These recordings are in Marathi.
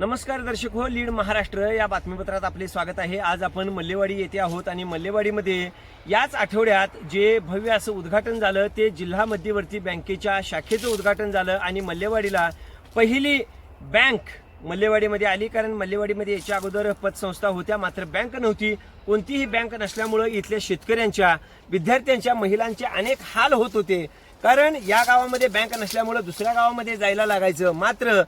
नमस्कार दर्शक हो, लीड महाराष्ट्र या बातमीपत्रात आपले स्वागत आहे। आज आपण मल्लेवाडी येथे आहोत आणि मल्लेवाडीमध्ये याच आठवड्यात जे भव्य असं उद्घाटन झालं ते जिल्हा मध्यवर्ती बँकेच्या शाखेचं उद्घाटन झालं आणि मल्लेवाडीला पहिली बँक मल्लेवाडीमध्ये आली। कारण मल्लेवाडीमध्ये याच्या अगोदर पतसंस्था होत्या, मात्र बँक नव्हती। कोणतीही बँक नसल्यामुळे इथल्या शेतकऱ्यांच्या, विद्यार्थ्यांच्या, महिलांचे अनेक हाल होत होते। कारण या गावामध्ये बँक नसल्यामुळे दुसऱ्या गावामध्ये जायला लागायचं। मात्र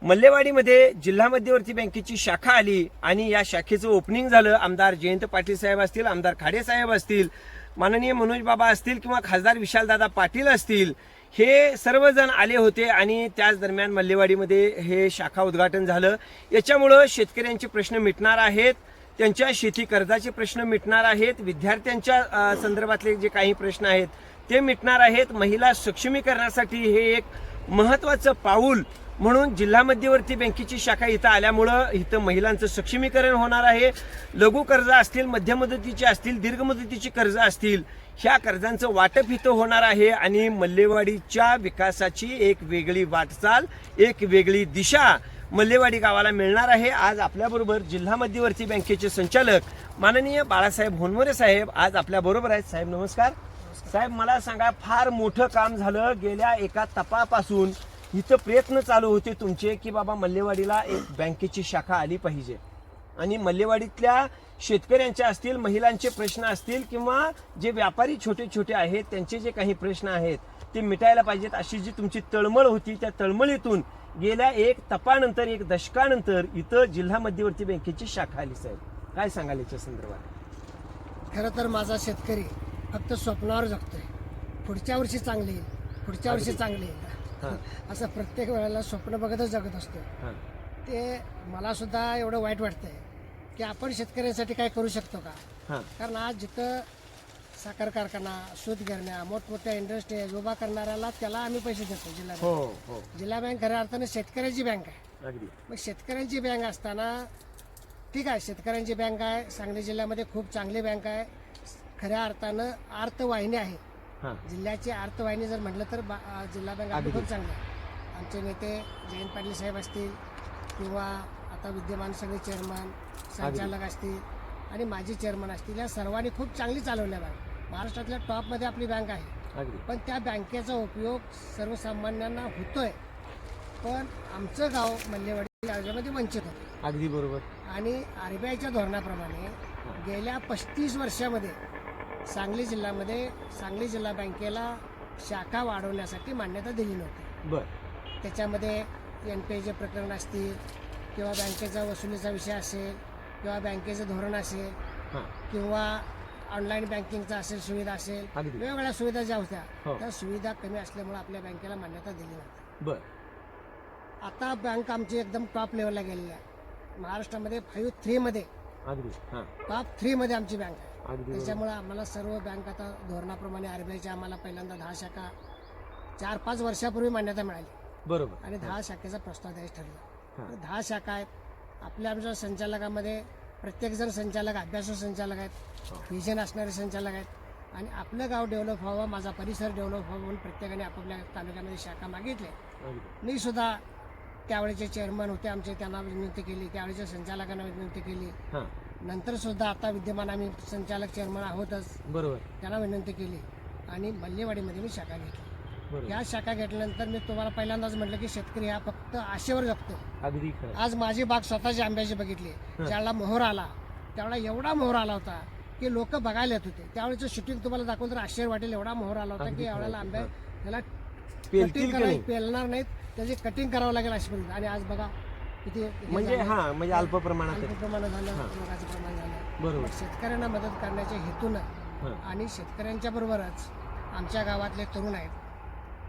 मल्लेवाडीमध्ये जिल्हा मध्यवर्ती बँकेची शाखा आली आणि या शाखेचं ओपनिंग झालं। आमदार जयंत पाटील साहेब असतील, आमदार खाडे साहेब असतील, माननीय मनोज बाबा असतील किंवा खासदार विशालदादा पाटील असतील, हे सर्वजण आले होते आणि त्याच दरम्यान मल्लेवाडीमध्ये हे शाखा उद्घाटन झालं। याच्यामुळं शेतकऱ्यांचे प्रश्न मिटणार आहेत, त्यांच्या शेती कर्जाचे प्रश्न मिटणार आहेत, विद्यार्थ्यांच्या संदर्भातले जे काही प्रश्न आहेत ते मिटणार आहेत। महिला सक्षमीकरणासाठी हे एक महत्त्वाचं पाऊल म्हणून जिल्हा मध्यवर्ती बँकेची शाखा इथं आल्यामुळं इथं महिलांचं सक्षमीकरण होणार आहे। लघु कर्ज असतील, मध्यम मुदतीची असतील, दीर्घ मुदतीची कर्ज असतील, ह्या कर्जांचं वाटप इथं होणार आहे आणि मल्लेवाडीच्या विकासाची एक वेगळी वाटचाल, एक वेगळी दिशा मल्लेवाडी गावाला मिळणार आहे। आज आपल्याबरोबर जिल्हा मध्यवर्ती बँकेचे संचालक माननीय बाळासाहेब होनवरे साहेब आज आपल्याबरोबर आहेत। साहेब नमस्कार। साहेब मला सांगा, फार मोठं काम झालं। गेल्या एका तपापासून इथं प्रयत्न चालू होते तुमचे की बाबा मल्लेवाडीला एक बँकेची शाखा आली पाहिजे आणि मल्लेवाडीतल्या शेतकऱ्यांचे असतील, महिलांचे प्रश्न असतील किंवा जे व्यापारी छोटे छोटे आहेत त्यांचे जे काही प्रश्न आहेत ते मिटायला पाहिजेत, अशी जी तुमची तळमळ होती त्या तळमळीतून गेल्या एक तपानंतर, एक दशकानंतर इथं जिल्हा मध्यवर्ती बँकेची शाखा आली। साहेब काय सांगाल याच्या संदर्भात? खरं तर माझा शेतकरी फक्त स्वप्नावर जगतोय, पुढच्या वर्षी चांगले येईल, पुढच्या वर्षी चांगले येईल असं प्रत्येक वेळेला स्वप्न बघतच जगत असतो। ते मला सुद्धा एवढं वाईट वाटतंय की आपण शेतकऱ्यांसाठी काय करू शकतो का? कारण आज जिथं साखर कारखाना, सूतगिरण्या, मोठमोठ्या इंडस्ट्रीज उभा करणाऱ्याला त्याला आम्ही पैसे देतो। जिल्हा बँक खऱ्या अर्थाने शेतकऱ्याची बँक आहे। मग शेतकऱ्यांची बँक असताना ठीक आहे, शेतकऱ्यांची बँक आहे, सांगली जिल्ह्यामध्ये खूप चांगली बँक आहे, खऱ्या अर्थानं अर्थवाहिनी आहे जिल्ह्याची। अर्थवाहिनी जर म्हटलं तर जिल्हा बँक आपली खूप चांगली आहे। आमचे नेते जयंत पाटील साहेब असतील किंवा आता विद्यमान सगळे चेअरमन, संचालक असतील आणि माजी चेअरमन असतील, या सर्वांनी खूप चांगली चालवल्या बँक। महाराष्ट्रातल्या टॉपमध्ये आपली बँक आहे, पण त्या बँकेचा उपयोग सर्वसामान्यांना होतोय, पण आमचं गाव मल्लेवाडी याच्यामध्ये वंचित होतं। अगदी बरोबर। आणि RBIच्या धोरणाप्रमाणे गेल्या 35 वर्षामध्ये सांगली जिल्ह्यामध्ये सांगली जिल्हा बँकेला शाखा वाढवण्यासाठी मान्यता दिली नव्हती। त्याच्यामध्ये NPA प्रकरण असतील किंवा बँकेचा वसुलीचा विषय असेल किंवा बँकेचं धोरण असेल किंवा ऑनलाईन बँकिंगचा असेल, सुविधा असेल, वेगवेगळ्या सुविधा ज्या होत्या त्या सुविधा कमी असल्यामुळे आपल्या बँकेला मान्यता दिली नव्हती। आता बँक आमची एकदम टॉप लेवलला गेलेली आहे। महाराष्ट्रामध्ये 5-3 मध्ये टॉप 3 मध्ये आमची बँक आहे। त्याच्यामुळे आम्हाला सर्व बँक आता धोरणाप्रमाणे RBIच्या आम्हाला पहिल्यांदा 10 शाखा 4-5 वर्षापूर्वी मान्यता मिळाली, बरोबर, आणि 10 शाखेचा प्रस्ताव द्यायचं ठरलं। 10 शाखा आहेत आपल्या। आमच्या संचालकामध्ये प्रत्येकजण संचालक, अभ्यासू संचालक आहेत, व्हिजन असणारे संचालक आहेत आणि आपलं गाव डेव्हलप व्हावं, माझा परिसर डेव्हलप व्हावा म्हणून प्रत्येकाने आपापल्या तालुक्यामध्ये शाखा मागितल्या। मी सुद्धा त्यावेळेचे चेअरमन होते आमचे, त्यांना विनंती केली, त्यावेळेच्या संचालकांना विनंती केली, नंतर सुद्धा आता विद्यमान आम्ही संचालक चेअरमन आहोतच, बरोबर, त्यांना विनंती केली आणि मल्लेवाडीमध्ये मी शाखा घेतली। या शाखा घेतल्यानंतर मी तुम्हाला पहिल्यांदाच म्हटलं की शेतकरी हा फक्त आशेवर जगतो। अगदी आज माझी बाग स्वतःची आंब्याची बघितली, ज्यावेळेला मोहर आला त्यावेळेला एवढा मोहर आला होता की लोक बघायला येत होते। त्यावेळेचं शूटिंग तुम्हाला दाखवलं तर आश्चर्य वाटेल, एवढा मोहर आला होता की यावेळेला आंब्या त्याला कटिंग पेलणार नाहीत, त्याची कटिंग करावं लागेल अशी परिस्थिती। आणि आज बघा किती म्हणजे अल्प प्रमाणात झालं, रोगाचं प्रमाण झालं, बरोबर। शेतकऱ्यांना मदत करण्याच्या हेतूनं आणि शेतकऱ्यांच्या बरोबरच आमच्या गावातले तरुण आहेत,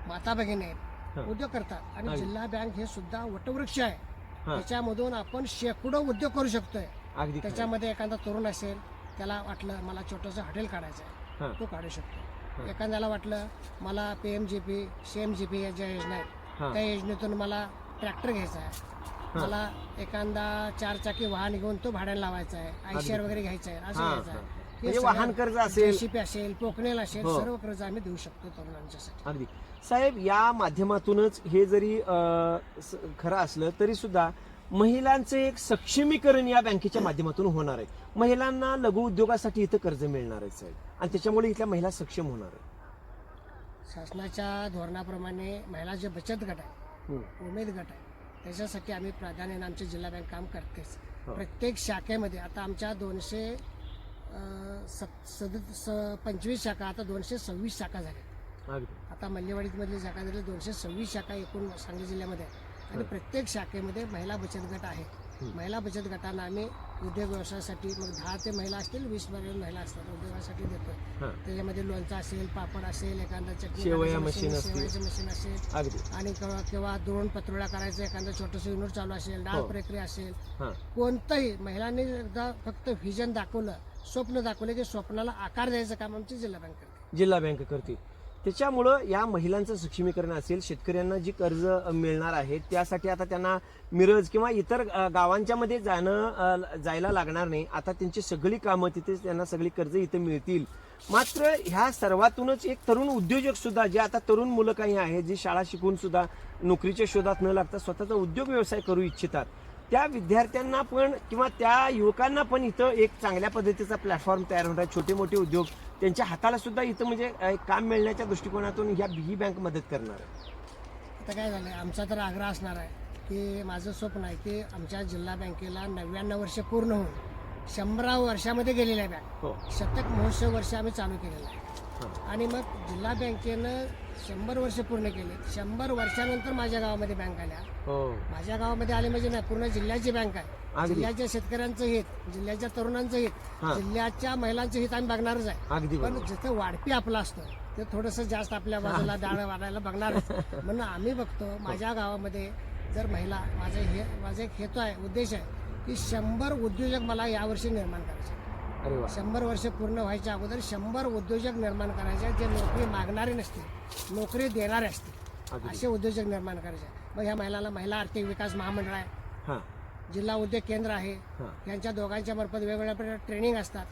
माता भगिनी आहेत, उद्योग करतात आणि जिल्हा बँक हे सुद्धा वटवृक्ष आहे। त्याच्यामधून आपण शेकडो उद्योग करू शकतोय। त्याच्यामध्ये एखादा तरुण असेल, त्याला वाटलं मला छोटंसं हॉटेल काढायचं आहे, तो काढू शकतो। एखाद्याला वाटलं मला PMGP, CMGP या ज्या योजना आहेत त्या योजनेतून मला ट्रॅक्टर घ्यायचा आहे, मला एखादा 4 चाकी वाहन घेऊन तो भाड्याने लावायचा आहे, आयशेअर वगैरे घ्यायचं आहे, असं घ्यायचं आहे, वाहन कर्ज असेल, JCP असेल, पोकनेल असेल, सर्व कर्ज आम्ही देऊ शकतो तरुणांच्यासाठी। अगदी साहेब, या माध्यमातूनच हे जरी खरं असलं तरी सुद्धा महिलांचं एक सक्षमीकरण या बँकेच्या माध्यमातून होणार आहे. महिलांना लघु उद्योगासाठी इथं कर्ज मिळणार आहे साहेब, आणि त्याच्यामुळे इथल्या महिला सक्षम होणार आहे. शासनाच्या धोरणाप्रमाणे महिला जे बचत गट आहे, उमेद गट आहे, त्याच्यासाठी आम्ही प्राधान्याने आमची जिल्हा बँक काम करतेच. प्रत्येक शाखेमध्ये आता आमच्या 225 शाखा, आता 226 शाखा झाल्या. आता मल्लेवाडीमधली शाखा झाली 226 शाखा एकूण सांगली जिल्ह्यामध्ये आहे. आणि प्रत्येक शाखेमध्ये महिला बचत गट आहे. महिला बचत गटांना आम्ही उद्योग व्यवसायासाठी मग 10 ते महिला असतील, 20 महिला असतात उद्योगासाठी देतो. त्याच्यामध्ये लोणचं असेल, पापड असेल, एखादा चटणी शेवया मशीन मशीन असेल, आणि किंवा दोन पत्रोळ्या करायचं एखादं छोटंसं युनिट चालू असेल, डाळ प्रक्रिया असेल, कोणतंही महिलांनी एकदा फक्त व्हिजन दाखवलं, स्वप्न दाखवले की स्वप्नाला आकार द्यायचं काम आमची जिल्हा बँक करते. जिल्हा बँक करते. त्याच्यामुळं या महिलांचं सक्षमीकरण असेल, शेतकऱ्यांना जी कर्ज मिळणार आहे त्यासाठी आता त्यांना मिरज किंवा इतर गावांच्या मध्ये जायला लागणार नाही. आता त्यांची सगळी कामं तिथे त्यांना सगळी कर्ज इथे मिळतील. मात्र ह्या सर्वातूनच एक तरुण उद्योजक सुद्धा, जे आता तरुण मुलं काही आहेत, जी शाळा शिकून सुद्धा नोकरीच्या शोधात न लागता स्वतःचा उद्योग व्यवसाय करू इच्छितात, त्या विद्यार्थ्यांना पण किंवा त्या युवकांना पण इथं एक चांगल्या पद्धतीचा प्लॅटफॉर्म तयार होणार आहे. छोटे मोठे उद्योग त्यांच्या हाताला सुद्धा इथं म्हणजे काम मिळण्याच्या दृष्टिकोनातून ही बँक मदत करणार आहे. आता काय झालंय, आमचा तर आग्रह असणार आहे की माझं स्वप्न आहे की आमच्या जिल्हा बँकेला 99 वर्ष पूर्ण होऊन 100 वर्षामध्ये गेलेल्या बँक, शतक महोत्सव वर्ष आम्ही चालू केलेला आहे. आणि मग जिल्हा बँकेनं 100 वर्ष पूर्ण केले. 100 वर्षानंतर माझ्या गावामध्ये बँक आल्या. माझ्या गावामध्ये आले म्हणजे नाही, पूर्ण जिल्ह्याची बँक आहे. जिल्ह्याच्या शेतकऱ्यांचं हित, जिल्ह्याच्या तरुणांचं हित, जिल्ह्याच्या महिलांचं हित आम्ही बघणारच आहे. पण जिथं वाढपी आपलं असतं ते थोडंसं जास्त आपल्या बाजूला डाळ वाढायला बघणार. म्हणून आम्ही बघतो माझ्या गावामध्ये जर महिला, माझा एक हेतू आहे, उद्देश आहे की 100 उद्योजक मला यावर्षी निर्माण करायचे. 100 वर्ष पूर्ण व्हायच्या अगोदर 100 उद्योजक निर्माण करायचे, जे नोकरी मागणारे नसतील, नोकरी देणारे असतील, असे उद्योजक निर्माण करायचे. मग ह्या महिलाला महिला आर्थिक विकास महामंडळ आहे, जिल्हा उद्योग केंद्र आहे, यांच्या दोघांच्या मार्फत वेगवेगळ्या प्रकारचे ट्रेनिंग असतात.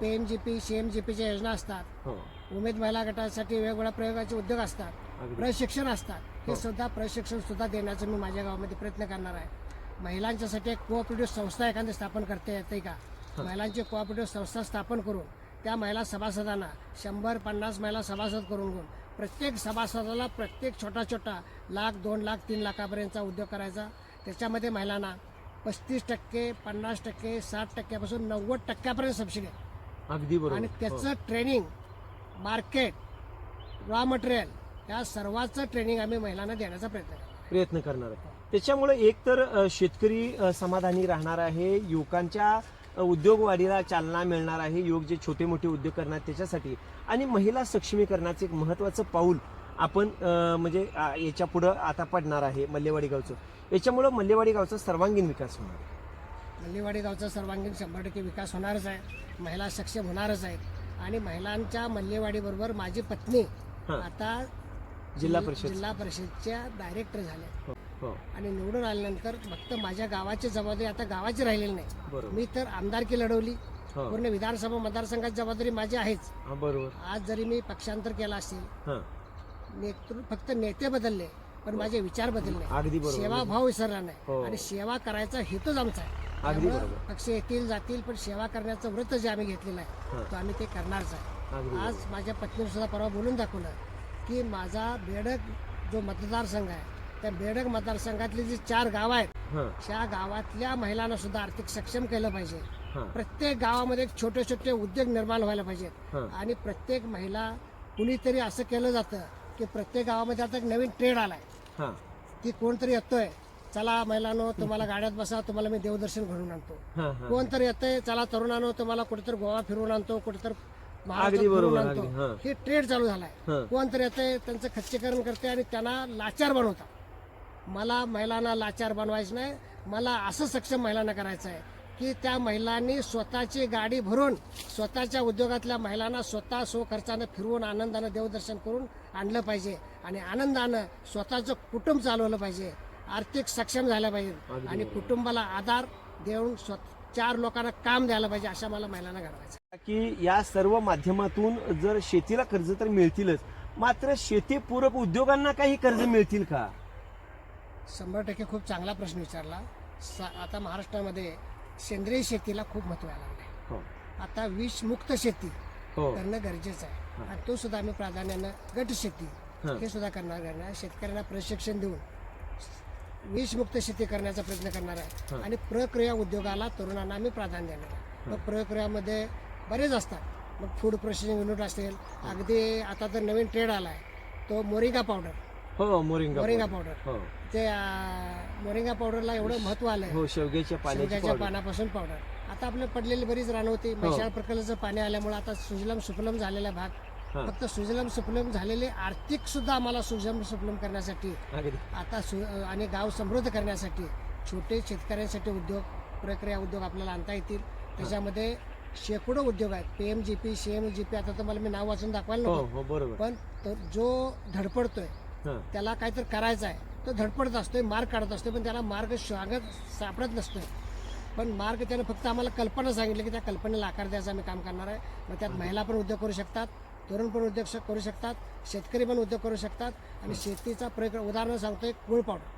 PMGP, CMGPच्या योजना असतात. उमेद महिला गटासाठी वेगवेगळ्या प्रयोगाचे उद्योग असतात, प्रशिक्षण असतात. हे सुद्धा प्रशिक्षण सुद्धा देण्याचा मी माझ्या गावामध्ये प्रयत्न करणार आहे. महिलांच्यासाठी एक कोऑपरेटिव्ह संस्था एखादी स्थापन करता येते का? महिलांची कोऑपरेटिव्ह संस्था स्थापन करून त्या महिला सभासदांना 100-50 महिला सभासद करून घेऊन प्रत्येक सभासदाला प्रत्येक छोटा 1,00,000, 2,00,000, 3,00,000पर्यंतचा उद्योग करायचा. त्याच्यामध्ये महिलांना 35%, 50%, 60%पासून 90%पर्यंत सबसिडी आहे. अगदी बरोबर. आणि त्याचं ट्रेनिंग, मार्केट, रॉ मटेरियल, या सर्वांचं ट्रेनिंग आम्ही महिलांना देण्याचा प्रयत्न करणार आहे. त्याच्यामुळे एक तर शेतकरी समाधानी राहणार आहे, युवकांच्या उद्योग वाढीला चालना मिळणार आहे, युवक जे छोटे मोठे उद्योग करणार त्याच्यासाठी, आणि महिला सक्षमीकरणाचं एक महत्त्वाचं पाऊल आपण म्हणजे याच्या पुढं आता पडणार आहे मल्लेवाडी गावचं. याच्यामुळं मल्लेवाडी गावचा सर्वांगीण विकास होणार आहे. मल्लेवाडी गावचा सर्वांगीण 100% विकास होणारच आहे. महिला सक्षम होणारच आहेत. आणि महिलांच्या मल्लेवाडीबरोबर माझी पत्नी आता जिल्हा परिषदच्या डायरेक्टर झाल्या. आणि निवडून आल्यानंतर फक्त माझ्या गावाची जबाबदारी आता गावाची राहिलेली नाही. मी तर आमदारकी लढवली, पूर्ण विधानसभा मतदारसंघाची जबाबदारी माझी आहेच. आज जरी मी पक्षांतर केला असेल, फक्त नेते बदलले पण माझे विचार बदलले, सेवाभाव विसरला नाही. आणि सेवा करायचा हेतूच आमचा आहे. पक्ष येतील जातील पण सेवा करण्याचं व्रत जे आम्ही घेतलेलं आहे तो आम्ही ते करणारच आहे. आज माझ्या पत्नीने सुद्धा परवा बोलून दाखवलं की माझा बेडक जो मतदारसंघ आहे, त्या बेडक मतदारसंघातली जी 4 गावं आहेत, त्या गावातल्या महिलांना सुद्धा आर्थिक सक्षम केलं पाहिजे. प्रत्येक गावामध्ये छोटे छोटे उद्योग निर्माण व्हायला पाहिजेत. आणि प्रत्येक महिला, कुणीतरी असं केलं जातं की प्रत्येक गावामध्ये आता एक नवीन ट्रेड आलाय की कोणतरी येतोय, चला महिलांनो तुम्हाला गाड्यात बसा, तुम्हाला मी देवदर्शन घडवून आणतो. कोणतरी येतंय, चला तरुणांनो तुम्हाला कुठेतरी गोवा फिरवून आणतो, कुठेतरी फिरवून आणतो. हे ट्रेड चालू झालाय. कोणतरी येतंय, त्यांचं खच्चीकरण करते आणि त्यांना लाचार बनवतात. मला महिलांना लाचार बनवायचं नाही. मला असं सक्षम महिलांना करायचं आहे की त्या महिलांनी स्वतःची गाडी भरून स्वतःच्या उद्योगातल्या महिलांना स्वतः स्वखर्चानं फिरवून आनंदानं देवदर्शन करून आणलं पाहिजे. आणि आनंदानं स्वतःचं कुटुंब चालवलं पाहिजे, आर्थिक सक्षम झालं पाहिजे आणि कुटुंबाला आधार देऊन 4 लोकांना काम द्यायला पाहिजे. अशा मला महिलांना घडवायचं की या सर्व माध्यमातून जर शेतीला कर्ज तर मिळतीलच, मात्र शेतीपूरक उद्योगांना काही कर्ज मिळतील का? 100% खूप चांगला प्रश्न विचारला. आता महाराष्ट्रामध्ये सेंद्रिय शेतीला खूप महत्त्व यायला लागलं आहे. हो आता विषमुक्त शेती हो करणं गरजेचं आहे आणि तो सुद्धा आम्ही प्राधान्यानं गट शेती हे सुद्धा करणार आहे. शेतकऱ्यांना प्रशिक्षण देऊन विषमुक्त शेती करण्याचा प्रयत्न करणार आहे आणि प्रक्रिया उद्योगाला तरुणांना आम्ही प्राधान्य देणार आहे. मग प्रक्रियामध्ये बरेच असतात. मग फूड प्रोसेसिंग युनिट असेल, अगदी आता तर नवीन ट्रेड आला आहे तो मोरिंगा पावडर. हो मोरिंगा पावडर हो ते मोरिंगा पावडरला एवढं महत्व आलंय. हो शेवग्याच्या शेवग्याच्या पानापासून पावडर. आता आपल्या पडलेली बरीच रानं होती. म्हैसाळ प्रकल्पाचं पाणी आल्यामुळे आता सुजलम सुफलम झालेला भाग, फक्त सुजलम सुफलम झालेले आर्थिक सुद्धा आम्हाला सुजलम सुफलम करण्यासाठी आता आणि गाव समृद्ध करण्यासाठी छोटे शेतकऱ्यांसाठी उद्योग, प्रक्रिया उद्योग आपल्याला आणता येतील. त्याच्यामध्ये शेकडो उद्योग आहेत. PMGP, CMGP, आता तुम्हाला मी नाव वाचून दाखवायला नको, बरोबर. पण जो धडपडतोय त्याला काहीतरी करायचं आहे, तो धडपडत असतोय, मार्ग काढत असतोय, पण त्याला मार्ग सापडत नसतोय. पण मार्ग त्यानं फक्त आम्हाला कल्पना सांगितली की त्या कल्पनेला आकार द्यायचं आम्ही काम करणार आहे. मग त्यात महिला पण उद्योग करू शकतात, तरुण पण उद्योग करू शकतात, शेतकरी पण उद्योग करू शकतात. आणि शेतीचा उदाहरण सांगतोय, गुळ पावडर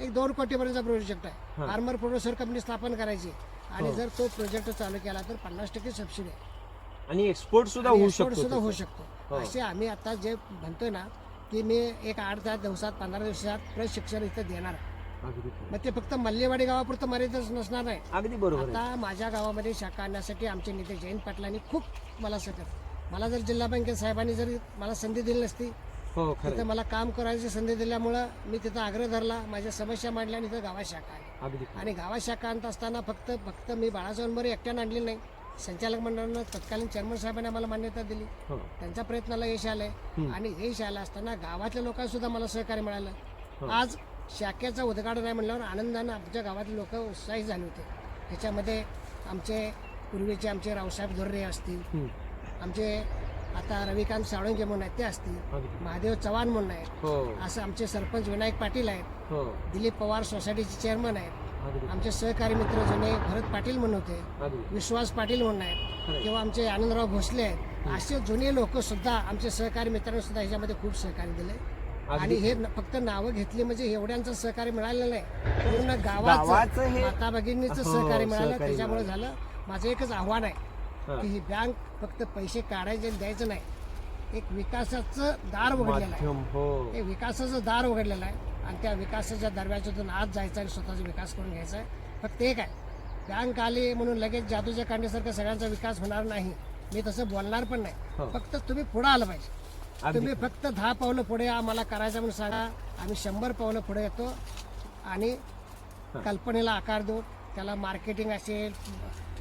1-2 कोटीपर्यंतचा प्रोजेक्ट आहे. फार्मर प्रोड्युसर कंपनी स्थापन करायची आणि जर तो प्रोजेक्ट चालू केला तर 50% सबसिडी आहे आणि एक्सपोर्ट सुद्धा होऊ शकतो. असे आम्ही आता जे म्हणतोय ना की मी एक 8-10 दिवसात 15 दिवसात प्रशिक्षण इथं देणार आहे. मग ते फक्त मल्लेवाडी गावापुरतं मर्यादित नसणार नाही. अगदी बरोबर. आता माझ्या गावामध्ये शाखा आणण्यासाठी आमचे नेते जयंत पाटलांनी खूप मला मला जर जिल्हा बँकेत साहेबांनी जर मला संधी दिली नसती, तिथं मला काम करायची संधी दिल्यामुळं मी तिथं आग्रह धरला, माझ्या समस्या मांडल्या आणि तिथं गावात शाखा आली. आणि गावात शाखा आणत असताना फक्त मी बाळासाहेब मोरे एकट्यानं आणली नाही. संचालक मंडळानं तत्कालीन चेअरमन साहेबांनी आम्हाला मान्यता दिली. त्यांच्या प्रयत्नाला यश आलंय आणि यश आलं असताना गावातल्या लोकांना सुद्धा मला सहकार्य मिळालं. आज शाखेचं उद्घाटन आहे म्हणल्यावर आनंदानं आमच्या गावातले लोक उत्साहित झाले होते. त्याच्यामध्ये आमचे पूर्वीचे आमचे रावसाहेब धोर्रे असतील, आमचे आता रविकांत साळुंके म्हणून आहेत ते असतील, महादेव चव्हाण म्हणून आहेत, असं आमचे सरपंच विनायक पाटील आहेत, दिलीप पवार सोसायटीचे चेअरमन आहेत, आमचे सहकारी मित्र जुने भरत पाटील म्हणून होते, विश्वास पाटील म्हणून आहेत, किंवा आमचे आनंदराव भोसले आहेत. असे जुने लोक सुद्धा आमचे सहकारी मित्रांनी सुद्धा ह्याच्यामध्ये खूप सहकार्य दिले. आणि हे फक्त नावं घेतली म्हणजे एवढ्यांचं सहकार्य मिळालेलं नाही, पूर्ण गावाचं माता भगिनीचं सहकार्य मिळालं. त्याच्यामुळे झालं. माझं एकच आव्हान आहे की ही बँक फक्त पैसे काढायचे द्यायचं नाही, एक विकासाचं दार उघडलेलं आहे. हे विकासाचं दार उघडलेलं आहे आणि त्या विकासाच्या दरवाजातून आज जायचं आणि स्वतःचा विकास करून घ्यायचा आहे. फक्त एक आहे, बँक आली म्हणून लगेच जादूच्या कांडीसारखं सगळ्यांचा विकास होणार नाही. मी तसं बोलणार पण नाही. फक्त तुम्ही पुढे आलं पाहिजे. तुम्ही फक्त 10 पावलं पुढे आम्हाला करायचं म्हणून सांगा, आम्ही 100 पावलं पुढे येतो आणि कल्पनेला आकार देऊ. त्याला मार्केटिंग असेल,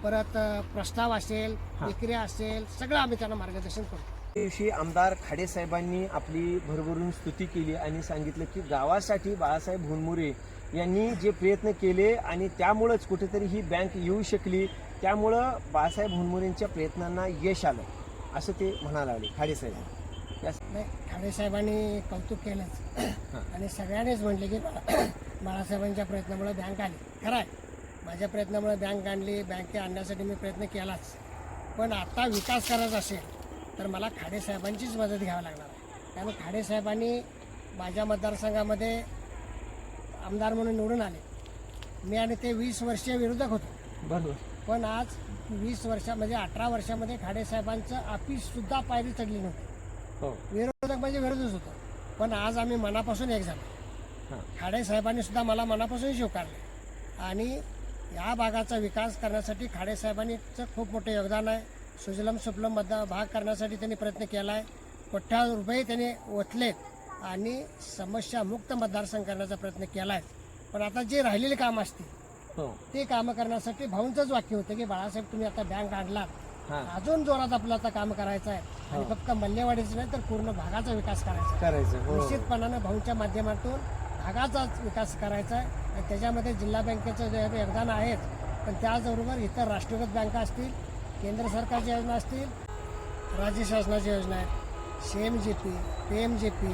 परत प्रस्ताव असेल, विक्री असेल, सगळं आम्ही त्यांना मार्गदर्शन करतो. दिवशी आमदार खाडे साहेबांनी आपली भरभरून स्तुती केली आणि सांगितलं की गावासाठी बाळासाहेब भुनमुरे यांनी जे प्रयत्न केले आणि त्यामुळंच कुठेतरी ही बँक येऊ शकली, त्यामुळं बाळासाहेब भुनमुरेंच्या प्रयत्नांना यश आलं असं ते म्हणायला लागले खाडे साहेब. नाही, खाडे साहेबांनी कौतुक केलंच आणि सगळ्यांनीच म्हटले की बाळासाहेबांच्या प्रयत्नामुळे बँक आली. खरं आहे, माझ्या प्रयत्नामुळे बँक आणली, बँके आणण्यासाठी मी प्रयत्न केलाच. पण आता विकास करायचा असेल तर मला खाडे साहेबांचीच मदत घ्यावी लागणार आहे. कारण खाडे साहेबांनी माझ्या मतदारसंघामध्ये आमदार म्हणून निवडून आले. मी आणि ते 20 वर्षीय विरोधक होतो. बरोबर. पण आज 20 वर्षामध्ये 18 वर्षामध्ये खाडे साहेबांचं ऑफिस सुद्धा पायरी चढली नव्हती. विरोधक म्हणजे विरोधच होतो, पण आज आम्ही मनापासून एक झालो. खाडे साहेबांनी सुद्धा मला मनापासून स्वीकारले आणि या भागाचा विकास करण्यासाठी खाडे साहेबांनीचं खूप मोठं योगदान आहे. सुजलम सुफलम भाग करण्यासाठी त्यांनी प्रयत्न केला आहे. कोट्यावधी रुपये त्यांनी ओतलेत आणि समस्यामुक्त मतदारसंघ करण्याचा प्रयत्न केला आहे. पण आता जे राहिलेले कामं असतील ते कामं करण्यासाठी भाऊंचंच वाक्य होतं की बाळासाहेब तुम्ही आता बँक आणलात, अजून जोरात आपल्याला आता काम करायचं आहे आणि फक्त मल्लेवाडीच नाही तर पूर्ण भागाचा विकास करायचा. निश्चितपणानं भाऊंच्या माध्यमातून भागाचा विकास करायचा आहे आणि त्याच्यामध्ये जिल्हा बँकेचं जे योगदान आहेच, पण त्याचबरोबर इतर राष्ट्रीयकृत बँका असतील, केंद्र सरकारच्या योजना असतील, राज्य शासनाच्या योजना आहेत, CMGP, PMGP,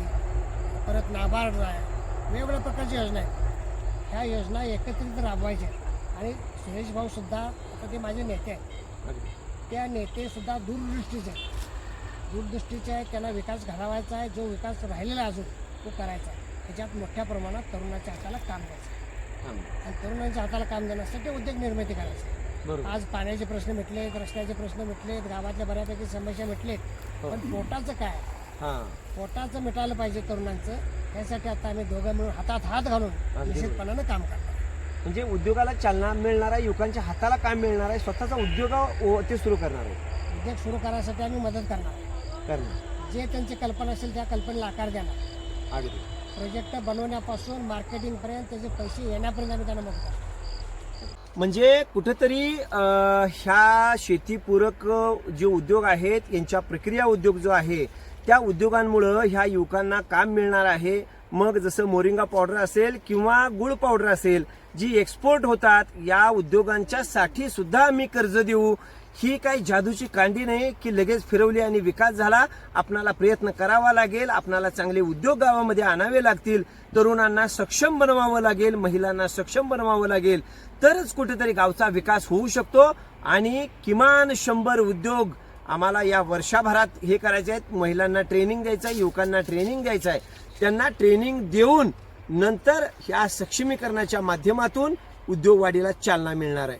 परत नाबार्ड आहे, वेगवेगळ्या प्रकारच्या योजना आहेत. ह्या योजना एकत्रित राबवायच्या आणि सुरेश भाऊसुद्धा आता ते माझे नेते आहेत. त्या नेतेसुद्धा दूरदृष्टीचे आहेत. त्यांना विकास घडवायचा आहे. जो विकास राहिलेला अजून तो करायचा आहे. त्याच्यात मोठ्या प्रमाणात तरुणाच्या हाताला काम द्यायचं. आणि तरुणांच्या हाताला काम देण्यासाठी उद्योग निर्मिती करायचं. बरोबर. आज पाण्याचे प्रश्न मिटलेत, रस्त्याचे प्रश्न मिटलेत, गावातल्या बऱ्यापैकी समस्या मिटलेत, पण पोटाचं काय, पोटाचं मिटायला पाहिजे तरुणांचं. यासाठी आता आम्ही दोघं मिळून हातात हात घालून निश्चितपणानं काम करणार. म्हणजे उद्योगाला चालना मिळणार आहे, युवकांच्या हाताला काम मिळणार आहे, स्वतःचा उद्योग ते सुरू करणार आहे. उद्योग सुरू करायसाठी आम्ही मदत करणार. जे त्यांची कल्पना असेल त्या कल्पनेला आकार देणार. अगदी. प्रोजेक्ट बनवण्यापासून मार्केटिंगपर्यंत त्याचे पैसे येण्यापर्यंत आम्ही त्यांना मदत करणार. म्हणजे कुठेतरी ह्या शेतीपूरक जे उद्योग आहेत यांच्या प्रक्रिया उद्योग जो आहे त्या उद्योगांमुळं ह्या युवकांना काम मिळणार आहे. मग जसं मोरिंगा पावडर असेल किंवा गुळ पावडर असेल जी एक्सपोर्ट होतात, या उद्योगांच्या साठी सुद्धा आम्ही कर्ज देऊ. ही काही जादूची कांडी नाही की लगेच फिरवली आणि विकास झाला. आपणाला प्रयत्न करावा लागेल, आपणाला चांगले उद्योग गावामध्ये आणावे लागतील, तरुणांना सक्षम बनवावं लागेल, महिलांना सक्षम बनवावं लागेल, तरच कुठेतरी गावचा विकास होऊ शकतो. आणि किमान 100 उद्योग आम्हाला या वर्षभरात हे करायचे आहेत. महिलांना ट्रेनिंग द्यायचं आहे, युवकांना ट्रेनिंग द्यायचं आहे. त्यांना ट्रेनिंग देऊन नंतर ह्या सक्षमीकरणाच्या माध्यमातून उद्योगवाढीला चालना मिळणार आहे.